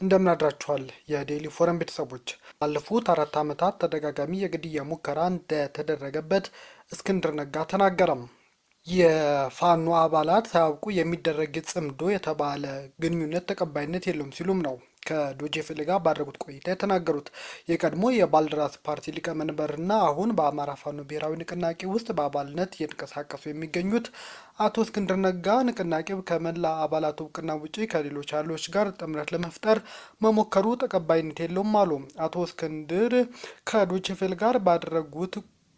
እንደምናድራችኋል የዴሊ ፎረም ቤተሰቦች። ባለፉት 4 ዓመታት ተደጋጋሚ የግድያ ሙከራ እንደተደረገበት እስክንድር ነጋ ተናገረም። የፋኖ አባላት ሳያውቁ የሚደረግ ጽምዶ የተባለ ግንኙነት ተቀባይነት የለውም ሲሉም ነው ከዶጄቬለ ጋር ባደረጉት ቆይታ የተናገሩት። የቀድሞ የባልደራስ ፓርቲ ሊቀመንበርና አሁን በአማራ ፋኖ ብሔራዊ ንቅናቄ ውስጥ በአባልነት እየተንቀሳቀሱ የሚገኙት አቶ እስክንድር ነጋ ንቅናቄው ከመላ አባላቱ እውቅና ውጪ ከሌሎች ኃይሎች ጋር ጥምረት ለመፍጠር መሞከሩ ተቀባይነት የለውም አሉ። አቶ እስክንድር ከዶጄቬለ ጋር ባደረጉት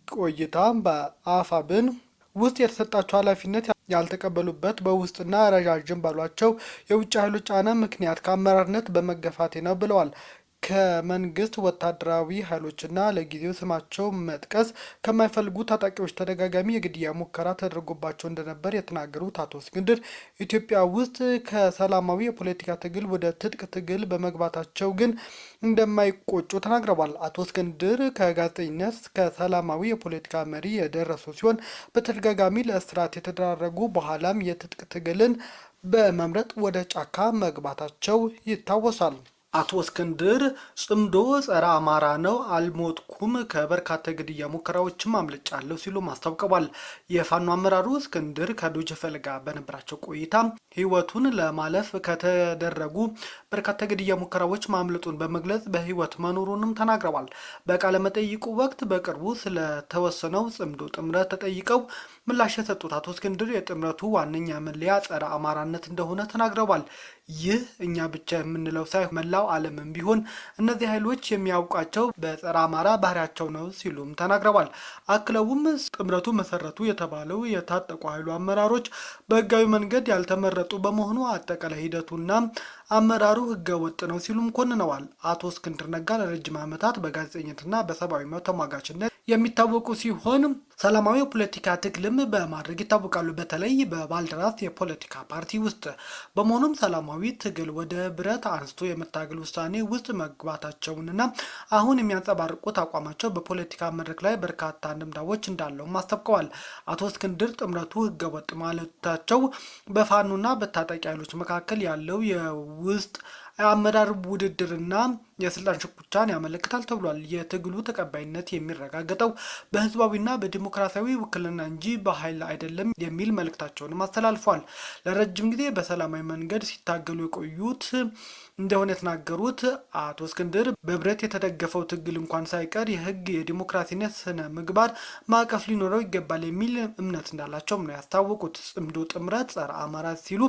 ቆይታ በአፋብን ውስጥ የተሰጣቸው ኃላፊነት ያልተቀበሉበት በውስጥና ረዣዥም ባሏቸው የውጭ ኃይሎች ጫና ምክንያት ከአመራርነት በመገፋቴ ነው ብለዋል። ከመንግስት ወታደራዊ ኃይሎችና ለጊዜው ስማቸው መጥቀስ ከማይፈልጉ ታጣቂዎች ተደጋጋሚ የግድያ ሙከራ ተደርጎባቸው እንደነበር የተናገሩት አቶ እስክንድር ኢትዮጵያ ውስጥ ከሰላማዊ የፖለቲካ ትግል ወደ ትጥቅ ትግል በመግባታቸው ግን እንደማይቆጩ ተናግረዋል። አቶ እስክንድር ከጋዜጠኝነት ከሰላማዊ የፖለቲካ መሪ የደረሱ ሲሆን በተደጋጋሚ ለእስራት የተደረጉ በኋላም የትጥቅ ትግልን በመምረጥ ወደ ጫካ መግባታቸው ይታወሳል። አቶ እስክንድር ጽምዶ ጸረ አማራ ነው፣ አልሞትኩም፣ ከበርካታ ግድያ ሙከራዎችም አምልጫለሁ ሲሉ አስታውቀዋል። የፋኖ አመራሩ እስክንድር ከዶጄቬለ ጋር በነበራቸው ቆይታ ህይወቱን ለማለፍ ከተደረጉ በርካታ ግድያ ሙከራዎች ማምለጡን በመግለጽ በህይወት መኖሩንም ተናግረዋል። በቃለ መጠይቁ ወቅት በቅርቡ ስለተወሰነው ጽምዶ ጥምረት ተጠይቀው ምላሽ የሰጡት አቶ እስክንድር የጥምረቱ ዋነኛ መለያ ጸረ አማራነት እንደሆነ ተናግረዋል። ይህ እኛ ብቻ የምንለው ሳይሆን መላው ዓለምም ቢሆን እነዚህ ኃይሎች የሚያውቋቸው በጸረ አማራ ባህሪያቸው ነው ሲሉም ተናግረዋል። አክለውም ጥምረቱ መሰረቱ የተባለው የታጠቁ ኃይሉ አመራሮች በህጋዊ መንገድ ያልተመረጡ በመሆኑ አጠቃላይ ሂደቱና አመራሩ ህገ ወጥ ነው ሲሉም ኮንነዋል። አቶ እስክንድር ነጋ ለረጅም ዓመታት በጋዜጠኝነትና በሰብአዊ መብት ተሟጋችነት የሚታወቁ ሲሆን ሰላማዊ የፖለቲካ ትግልም በማድረግ ይታወቃሉ። በተለይ በባልደራስ የፖለቲካ ፓርቲ ውስጥ በመሆኑም ሰላማዊ ትግል ወደ ብረት አንስቶ የመታገል ውሳኔ ውስጥ መግባታቸውንና አሁን የሚያንጸባርቁት አቋማቸው በፖለቲካ መድረክ ላይ በርካታ አንድምታዎች እንዳለውም አስታውቀዋል። አቶ እስክንድር ጥምረቱ ህገወጥ ማለታቸው በፋኖና በታጣቂ ኃይሎች መካከል ያለው የውስጥ አመራር ውድድርና የስልጣን ሽኩቻን ያመለክታል ተብሏል። የትግሉ ተቀባይነት የሚረጋገጠው በህዝባዊና በዲሞክራሲያዊ ውክልና እንጂ በኃይል አይደለም የሚል መልእክታቸውንም አስተላልፏል። ለረጅም ጊዜ በሰላማዊ መንገድ ሲታገሉ የቆዩት እንደሆነ የተናገሩት አቶ እስክንድር በብረት የተደገፈው ትግል እንኳን ሳይቀር የህግ የዲሞክራሲነት ስነ ምግባር ማዕቀፍ ሊኖረው ይገባል የሚል እምነት እንዳላቸውም ነው ያስታወቁት። ጽምዶ ጥምረት ጸረ አማራ ሲሉ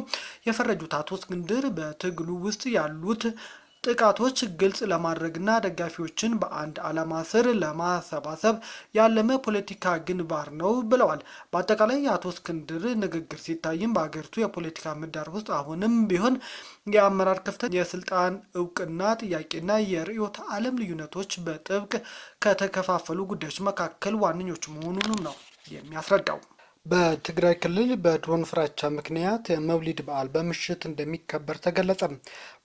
የፈረጁት አቶ እስክንድር በትግሉ ውስጥ ያሉት ጥቃቶች ግልጽ ለማድረግና ደጋፊዎችን በአንድ ዓላማ ስር ለማሰባሰብ ያለመ ፖለቲካ ግንባር ነው ብለዋል። በአጠቃላይ የአቶ እስክንድር ንግግር ሲታይም በሀገሪቱ የፖለቲካ ምህዳር ውስጥ አሁንም ቢሆን የአመራር ክፍተት፣ የስልጣን እውቅና ጥያቄና የርዕዮተ ዓለም ልዩነቶች በጥብቅ ከተከፋፈሉ ጉዳዮች መካከል ዋነኞቹ መሆኑንም ነው የሚያስረዳው። በትግራይ ክልል በድሮን ፍራቻ ምክንያት የመውሊድ በዓል በምሽት እንደሚከበር ተገለጸ።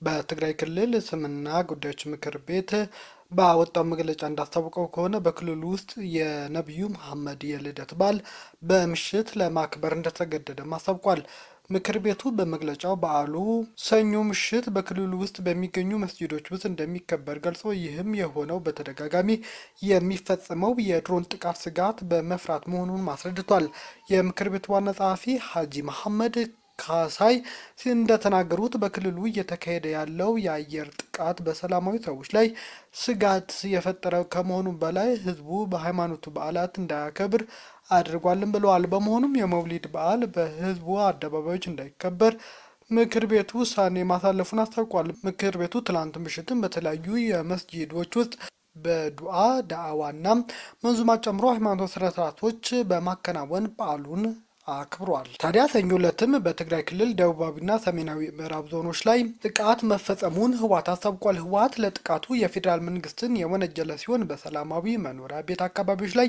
በትግራይ ክልል እስልምና ጉዳዮች ምክር ቤት ባወጣው መግለጫ እንዳስታወቀው ከሆነ በክልሉ ውስጥ የነቢዩ መሐመድ የልደት በዓል በምሽት ለማክበር እንደተገደደ አስታውቋል። ምክር ቤቱ በመግለጫው በዓሉ ሰኞ ምሽት በክልሉ ውስጥ በሚገኙ መስጂዶች ውስጥ እንደሚከበር ገልጾ ይህም የሆነው በተደጋጋሚ የሚፈጸመው የድሮን ጥቃት ስጋት በመፍራት መሆኑን አስረድቷል። የምክር ቤቱ ዋና ጸሐፊ ሀጂ መሐመድ ካሳይ እንደተናገሩት በክልሉ እየተካሄደ ያለው የአየር ጥቃት በሰላማዊ ሰዎች ላይ ስጋት የፈጠረ ከመሆኑ በላይ ህዝቡ በሃይማኖቱ በዓላት እንዳያከብር አድርጓልን ብለዋል። በመሆኑም የመውሊድ በዓል በህዝቡ አደባባዮች እንዳይከበር ምክር ቤቱ ውሳኔ ማሳለፉን አስታውቋል። ምክር ቤቱ ትላንት ምሽትም በተለያዩ የመስጂዶች ውስጥ በዱዓ ዳዕዋና መንዙማ ጨምሮ ሃይማኖት ስነስርዓቶች በማከናወን በዓሉን አክብሯል። ታዲያ ሰኞ ዕለትም በትግራይ ክልል ደቡባዊና ሰሜናዊ ምዕራብ ዞኖች ላይ ጥቃት መፈጸሙን ህወሓት አስታውቋል። ህወሓት ለጥቃቱ የፌዴራል መንግስትን የወነጀለ ሲሆን በሰላማዊ መኖሪያ ቤት አካባቢዎች ላይ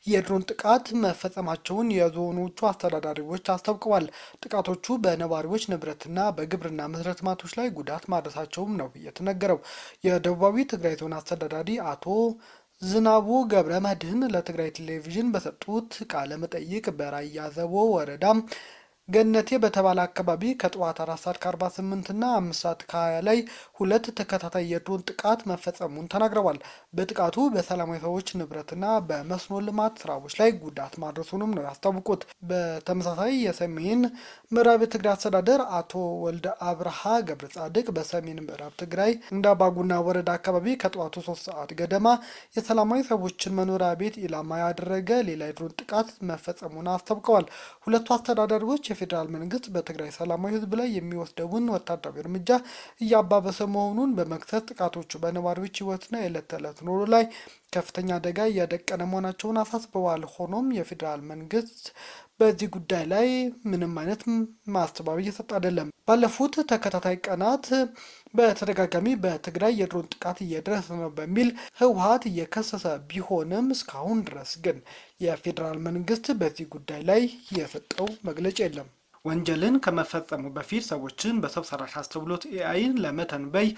የድሮን ጥቃት መፈጸማቸውን የዞኖቹ አስተዳዳሪዎች አስታውቀዋል። ጥቃቶቹ በነዋሪዎች ንብረትና በግብርና መሰረተ ልማቶች ላይ ጉዳት ማድረሳቸውም ነው የተነገረው። የደቡባዊ ትግራይ ዞን አስተዳዳሪ አቶ ዝናቡ ገብረ መድህን ለትግራይ ቴሌቪዥን በሰጡት ቃለ መጠይቅ በራያ ዘቦ ወረዳ ገነቴ በተባለ አካባቢ ከጠዋት 4 ሰዓት ከ48 እና 5 ሰዓት ከ20 ላይ ሁለት ተከታታይ የድሮን ጥቃት መፈጸሙን ተናግረዋል። በጥቃቱ በሰላማዊ ሰዎች ንብረትና በመስኖ ልማት ስራዎች ላይ ጉዳት ማድረሱንም ነው ያስታወቁት። በተመሳሳይ የሰሜን ምዕራብ ትግራይ አስተዳደር አቶ ወልደ አብርሃ ገብረ ጻድቅ በሰሜን ምዕራብ ትግራይ እንደ አባጉና ወረዳ አካባቢ ከጠዋቱ 3 ሰዓት ገደማ የሰላማዊ ሰዎችን መኖሪያ ቤት ኢላማ ያደረገ ሌላ የድሮን ጥቃት መፈጸሙን አስታውቀዋል። ሁለቱ አስተዳዳሪዎች የፌዴራል መንግስት በትግራይ ሰላማዊ ህዝብ ላይ የሚወስደውን ወታደራዊ እርምጃ እያባበሰ መሆኑን በመክሰስ ጥቃቶቹ በነዋሪዎች ህይወትና የዕለት ተዕለት ኑሮ ላይ ከፍተኛ አደጋ እያደቀነ መሆናቸውን አሳስበዋል። ሆኖም የፌዴራል መንግስት በዚህ ጉዳይ ላይ ምንም አይነት ማስተባበያ እየሰጠ አይደለም። ባለፉት ተከታታይ ቀናት በተደጋጋሚ በትግራይ የድሮን ጥቃት እየደረሰ ነው በሚል ህወሓት እየከሰሰ ቢሆንም እስካሁን ድረስ ግን የፌዴራል መንግስት በዚህ ጉዳይ ላይ የሰጠው መግለጫ የለም። ወንጀልን ከመፈጸሙ በፊት ሰዎችን በሰው ሰራሽ አስተውሎት ኤአይን ለመተንበይ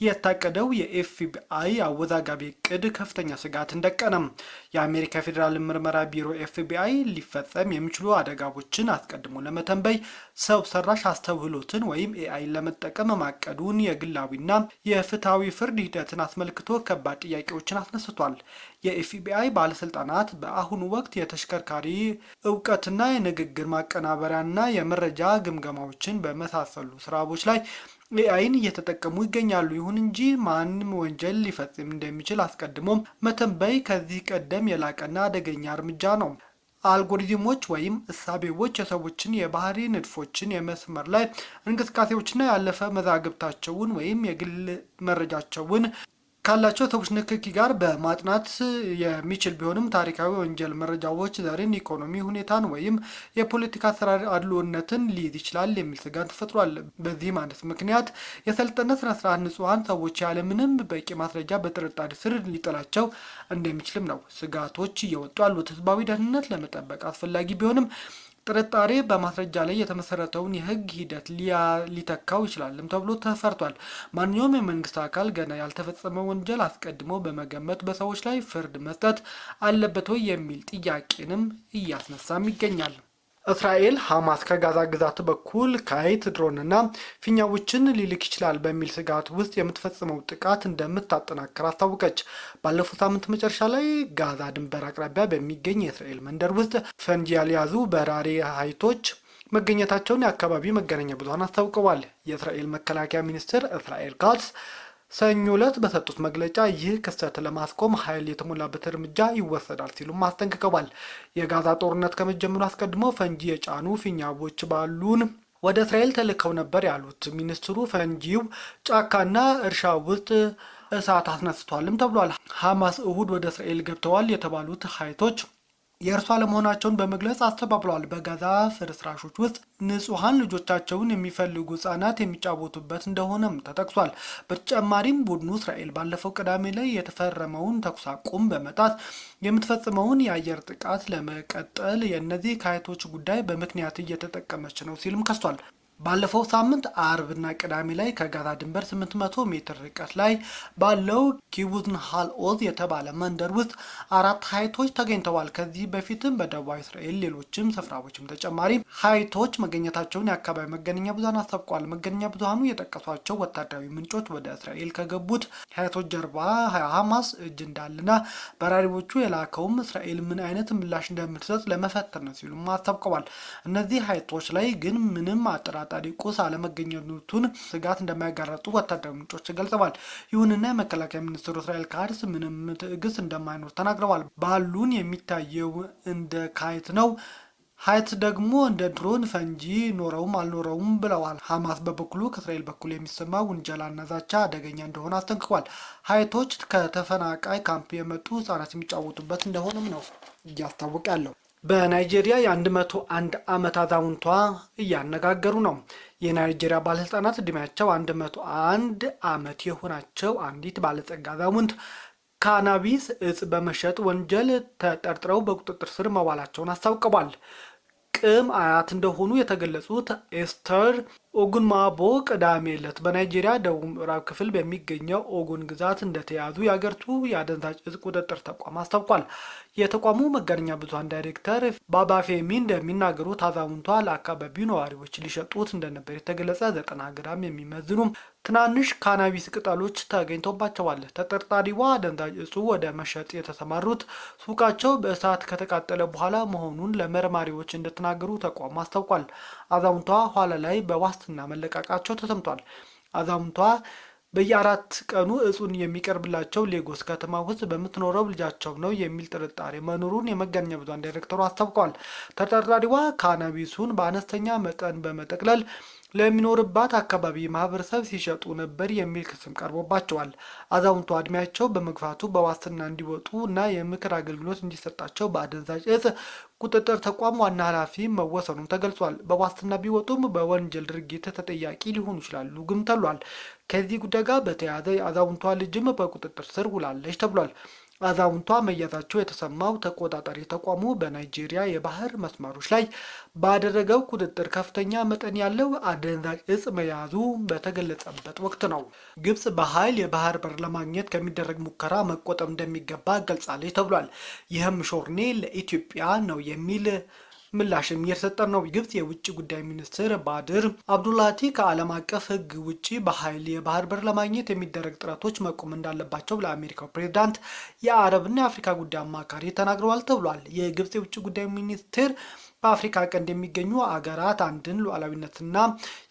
የታቀደው የኤፍቢአይ አወዛጋቢ እቅድ ከፍተኛ ስጋት እንደቀነም። የአሜሪካ ፌዴራል ምርመራ ቢሮ ኤፍቢአይ ሊፈጸም የሚችሉ አደጋዎችን አስቀድሞ ለመተንበይ ሰው ሰራሽ አስተውሎትን ወይም ኤአይን ለመጠቀም ማቀዱን የግላዊና የፍትሐዊ ፍርድ ሂደትን አስመልክቶ ከባድ ጥያቄዎችን አስነስቷል። የኤፍቢአይ ባለስልጣናት በአሁኑ ወቅት የተሽከርካሪ እውቀትና የንግግር ማቀናበሪያና የመረጃ ግምገማዎችን በመሳሰሉ ስራዎች ላይ ኤአይን እየተጠቀሙ ይገኛሉ። ይሁን እንጂ ማንም ወንጀል ሊፈጽም እንደሚችል አስቀድሞ መተንበይ ከዚህ ቀደም የላቀና አደገኛ እርምጃ ነው። አልጎሪዝሞች ወይም እሳቤዎች የሰዎችን የባህሪ ንድፎችን፣ የመስመር ላይ እንቅስቃሴዎችና ያለፈ መዛግብታቸውን ወይም የግል መረጃቸውን ካላቸው ሰዎች ንክኪ ጋር በማጥናት የሚችል ቢሆንም ታሪካዊ ወንጀል መረጃዎች ዘርን፣ ኢኮኖሚ ሁኔታን ወይም የፖለቲካ አሰራር አድሎነትን ሊይዝ ይችላል የሚል ስጋት ተፈጥሯል። በዚህ ማለት ምክንያት የሰለጠነ ስነስርዓት ንጹሐን ሰዎች ያለምንም በቂ ማስረጃ በጥርጣሬ ስር ሊጥላቸው እንደሚችልም ነው ስጋቶች እየወጡ ያሉት። ህዝባዊ ደህንነት ለመጠበቅ አስፈላጊ ቢሆንም ጥርጣሬ በማስረጃ ላይ የተመሰረተውን የህግ ሂደት ሊተካው ይችላልም ተብሎ ተፈርቷል። ማንኛውም የመንግስት አካል ገና ያልተፈጸመ ወንጀል አስቀድሞ በመገመት በሰዎች ላይ ፍርድ መስጠት አለበት ወይ የሚል ጥያቄንም እያስነሳም ይገኛል። እስራኤል ሐማስ ከጋዛ ግዛት በኩል ካይት ድሮንና ፊኛዎችን ሊልክ ይችላል በሚል ስጋት ውስጥ የምትፈጽመው ጥቃት እንደምታጠናክር አስታወቀች። ባለፈው ሳምንት መጨረሻ ላይ ጋዛ ድንበር አቅራቢያ በሚገኝ የእስራኤል መንደር ውስጥ ፈንጂ ያልያዙ በራሪ ኃይሎች መገኘታቸውን የአካባቢ መገናኛ ብዙኃን አስታውቀዋል። የእስራኤል መከላከያ ሚኒስትር እስራኤል ካትዝ ሰኞ ዕለት በሰጡት መግለጫ ይህ ክስተት ለማስቆም ኃይል የተሞላበት እርምጃ ይወሰዳል ሲሉም አስጠንቅቀዋል። የጋዛ ጦርነት ከመጀመሩ አስቀድሞ ፈንጂ የጫኑ ፊኛዎች ባሉን ወደ እስራኤል ተልከው ነበር ያሉት ሚኒስትሩ ፈንጂው ጫካና እርሻ ውስጥ እሳት አስነስቷልም ተብሏል። ሐማስ እሁድ ወደ እስራኤል ገብተዋል የተባሉት ኃይሎች የእርሷ አለመሆናቸውን በመግለጽ አስተባብለዋል። በጋዛ ፍርስራሾች ውስጥ ንጹሐን ልጆቻቸውን የሚፈልጉ ህጻናት የሚጫወቱበት እንደሆነም ተጠቅሷል። በተጨማሪም ቡድኑ እስራኤል ባለፈው ቅዳሜ ላይ የተፈረመውን ተኩስ አቁም በመጣስ የምትፈጽመውን የአየር ጥቃት ለመቀጠል የእነዚህ ኃይሎች ጉዳይ በምክንያት እየተጠቀመች ነው ሲልም ከሷል። ባለፈው ሳምንት አርብና ቅዳሜ ላይ ከጋዛ ድንበር 800 ሜትር ርቀት ላይ ባለው ኪቡትን ሃልኦዝ የተባለ መንደር ውስጥ 4 ኃይሎች ተገኝተዋል። ከዚህ በፊትም በደቡብ እስራኤል ሌሎችም ስፍራዎችም ተጨማሪ ኃይሎች መገኘታቸውን የአካባቢ መገናኛ ብዙኃን አስታውቀዋል። መገናኛ ብዙኃኑ የጠቀሷቸው ወታደራዊ ምንጮች ወደ እስራኤል ከገቡት ኃይሎች ጀርባ ሐማስ እጅ እንዳለና በራሪዎቹ የላከውም እስራኤል ምን አይነት ምላሽ እንደምትሰጥ ለመፈተን ነው ሲሉም አስታውቀዋል። እነዚህ ኃይሎች ላይ ግን ምንም አጠራጣሪ ቁስ አለመገኘቱን ስጋት እንደማያጋራጡ ወታደራዊ ምንጮች ገልጸዋል። ይሁንና የመከላከያ ሚኒስትሩ እስራኤል ካትዝ ምንም ትዕግስት እንደማይኖር ተናግረዋል። ባሉን የሚታየው እንደ ካይት ነው፣ ኃይት ደግሞ እንደ ድሮን ፈንጂ ኖረውም አልኖረውም ብለዋል። ሐማስ በበኩሉ ከእስራኤል በኩል የሚሰማው ውንጀላና ዛቻ አደገኛ እንደሆነ አስጠንቅቋል። ኃይቶች ከተፈናቃይ ካምፕ የመጡ ህጻናት የሚጫወቱበት እንደሆነም ነው እያስታወቀ ያለው። በናይጄሪያ የ101 ዓመት አዛውንቷ እያነጋገሩ ነው። የናይጄሪያ ባለስልጣናት እድሜያቸው 101 ዓመት የሆናቸው አንዲት ባለጸጋ አዛውንት ካናቢስ እጽ በመሸጥ ወንጀል ተጠርጥረው በቁጥጥር ስር መዋላቸውን አስታውቀዋል። ቅም አያት እንደሆኑ የተገለጹት ኤስተር ኦጉንማቦ ቅዳሜ ዕለት በናይጄሪያ ደቡብ ምዕራብ ክፍል በሚገኘው ኦጉን ግዛት እንደተያዙ የአገሪቱ የአደንዛዥ እጽ ቁጥጥር ተቋም አስታውቋል። የተቋሙ መገናኛ ብዙሃን ዳይሬክተር ባባፌሚ እንደሚናገሩት አዛውንቷ ለአካባቢው ነዋሪዎች ሊሸጡት እንደነበር የተገለጸ 90 ግራም የሚመዝኑ ትናንሽ ካናቢስ ቅጠሎች ተገኝቶባቸዋል። ተጠርጣሪዋ አደንዛዥ እጹ ወደ መሸጥ የተሰማሩት ሱቃቸው በእሳት ከተቃጠለ በኋላ መሆኑን ለመርማሪዎች እንደተናገሩ ተቋሙ አስታውቋል። አዛውንቷ ኋላ ላይ በዋስትና መለቀቃቸው ተሰምቷል። አዛውንቷ በየ4 ቀኑ እጹን የሚቀርብላቸው ሌጎስ ከተማ ውስጥ በምትኖረው ልጃቸው ነው የሚል ጥርጣሬ መኖሩን የመገናኛ ብዙሃን ዳይሬክተሩ አስታውቀዋል። ተጠርጣሪዋ ካናቢሱን በአነስተኛ መጠን በመጠቅለል ለሚኖርባት አካባቢ ማህበረሰብ ሲሸጡ ነበር የሚል ክስም ቀርቦባቸዋል። አዛውንቷ እድሜያቸው በመግፋቱ በዋስትና እንዲወጡ እና የምክር አገልግሎት እንዲሰጣቸው በአደንዛዥ እጽ ቁጥጥር ተቋም ዋና ኃላፊ መወሰኑም ተገልጿል። በዋስትና ቢወጡም በወንጀል ድርጊት ተጠያቂ ሊሆኑ ይችላሉ ግም ተብሏል። ከዚህ ጉዳይ ጋር በተያያዘ የአዛውንቷ ልጅም በቁጥጥር ስር ውላለች ተብሏል። አዛውንቷ መያዛቸው የተሰማው ተቆጣጣሪ ተቋሙ በናይጄሪያ የባህር መስመሮች ላይ ባደረገው ቁጥጥር ከፍተኛ መጠን ያለው አደንዛዥ እጽ መያዙ በተገለጸበት ወቅት ነው። ግብጽ በኃይል የባህር በር ለማግኘት ከሚደረግ ሙከራ መቆጠብ እንደሚገባ ገልጻለች ተብሏል። ይህም ሾርኔ ለኢትዮጵያ ነው የሚል ምላሽም እየተሰጠ ነው። ግብጽ የውጭ ጉዳይ ሚኒስትር ባድር አብዱላቲ ከዓለም አቀፍ ሕግ ውጪ በኃይል የባህር በር ለማግኘት የሚደረግ ጥረቶች መቆም እንዳለባቸው ለአሜሪካው ፕሬዝዳንት የአረብና የአፍሪካ ጉዳይ አማካሪ ተናግረዋል ተብሏል። የግብጽ የውጭ ጉዳይ ሚኒስትር በአፍሪካ ቀንድ የሚገኙ አገራት አንድን ሉዓላዊነትና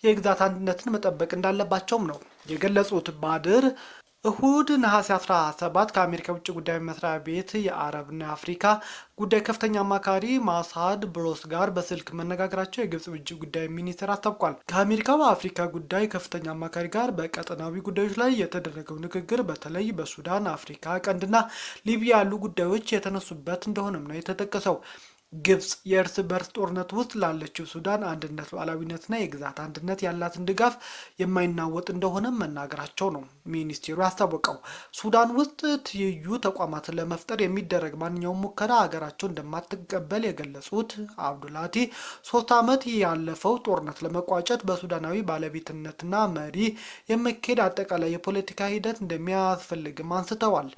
የግዛት አንድነትን መጠበቅ እንዳለባቸውም ነው የገለጹት። ባድር እሁድ ነሐሴ 17 ከአሜሪካ ውጭ ጉዳይ መስሪያ ቤት የአረብና የአፍሪካ ጉዳይ ከፍተኛ አማካሪ ማሳድ ብሮስ ጋር በስልክ መነጋገራቸው የግብጽ ውጭ ጉዳይ ሚኒስቴር አስታውቋል። ከአሜሪካው አፍሪካ ጉዳይ ከፍተኛ አማካሪ ጋር በቀጠናዊ ጉዳዮች ላይ የተደረገው ንግግር በተለይ በሱዳን፣ አፍሪካ ቀንድና ሊቢያ ያሉ ጉዳዮች የተነሱበት እንደሆነም ነው የተጠቀሰው። ግብጽ የእርስ በርስ ጦርነት ውስጥ ላለችው ሱዳን አንድነት፣ ሉዓላዊነትና የግዛት አንድነት ያላትን ድጋፍ የማይናወጥ እንደሆነ መናገራቸው ነው ሚኒስቴሩ ያስታወቀው። ሱዳን ውስጥ ትይዩ ተቋማትን ለመፍጠር የሚደረግ ማንኛውም ሙከራ ሀገራቸው እንደማትቀበል የገለጹት አብዱላቲ 3 ዓመት ያለፈው ጦርነት ለመቋጨት በሱዳናዊ ባለቤትነትና መሪ የሚካሄድ አጠቃላይ የፖለቲካ ሂደት እንደሚያስፈልግም አንስተዋል።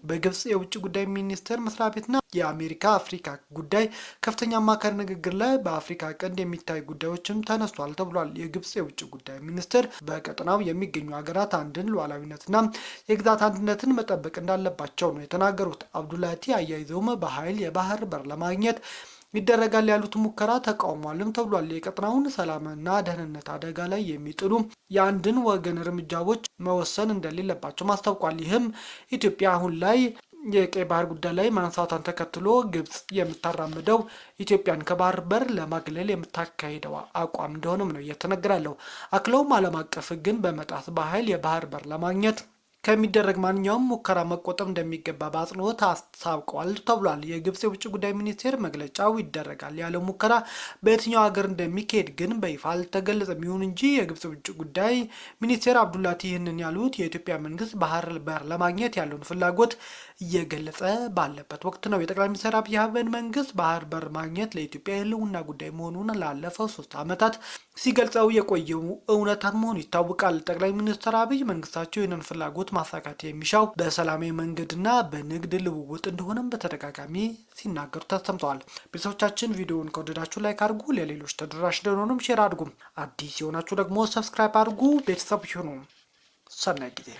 በግብጽ የውጭ ጉዳይ ሚኒስቴር መስሪያ ቤትና የአሜሪካ አፍሪካ ጉዳይ ከፍተኛ አማካሪ ንግግር ላይ በአፍሪካ ቀንድ የሚታይ ጉዳዮችም ተነስቷል ተብሏል። የግብጽ የውጭ ጉዳይ ሚኒስቴር በቀጠናው የሚገኙ ሀገራት አንድን ሉዓላዊነትና የግዛት አንድነትን መጠበቅ እንዳለባቸው ነው የተናገሩት። አብዱላቲ አያይዘውም በኃይል የባህር በር ለማግኘት ይደረጋል ያሉት ሙከራ ተቃውሟልም ተብሏል። የቀጠናውን ሰላምና ደህንነት አደጋ ላይ የሚጥሉ የአንድን ወገን እርምጃዎች መወሰን እንደሌለባቸው አስታውቋል። ይህም ኢትዮጵያ አሁን ላይ የቀይ ባህር ጉዳይ ላይ ማንሳቷን ተከትሎ ግብጽ የምታራምደው ኢትዮጵያን ከባህር በር ለማግለል የምታካሄደው አቋም እንደሆነም ነው እየተነገረ ያለው። አክለውም ዓለም አቀፍ ሕግን በመጣስ በኃይል የባህር በር ለማግኘት ከሚደረግ ማንኛውም ሙከራ መቆጠብ እንደሚገባ በአጽንኦት አስታውቀዋል ተብሏል። የግብጽ የውጭ ጉዳይ ሚኒስቴር መግለጫው ይደረጋል ያለው ሙከራ በየትኛው ሀገር እንደሚካሄድ ግን በይፋ አልተገለጸም። ይሁን እንጂ የግብጽ ውጭ ጉዳይ ሚኒስቴር አብዱላቲ ይህንን ያሉት የኢትዮጵያ መንግስት ባህር በር ለማግኘት ያለውን ፍላጎት እየገለጸ ባለበት ወቅት ነው። የጠቅላይ ሚኒስትር አብይ አህመድ መንግስት ባህር በር ማግኘት ለኢትዮጵያ የህልውና ጉዳይ መሆኑን ላለፈው 3 ዓመታት ሲገልጸው የቆየው እውነታ መሆኑ ይታወቃል። ጠቅላይ ሚኒስትር አብይ መንግስታቸው ይህንን ፍላጎት ማሳካት የሚሻው በሰላማዊ መንገድና በንግድ ልውውጥ እንደሆነም በተደጋጋሚ ሲናገሩ ተሰምተዋል። ቤተሰቦቻችን ቪዲዮውን ከወደዳችሁ ላይክ አድርጉ፣ ለሌሎች ተደራሽ እንደሆነም ሼር አድርጉ። አዲስ የሆናችሁ ደግሞ ሰብስክራይብ አድርጉ። ቤተሰብ ይሁኑ። ሰናይ ጊዜ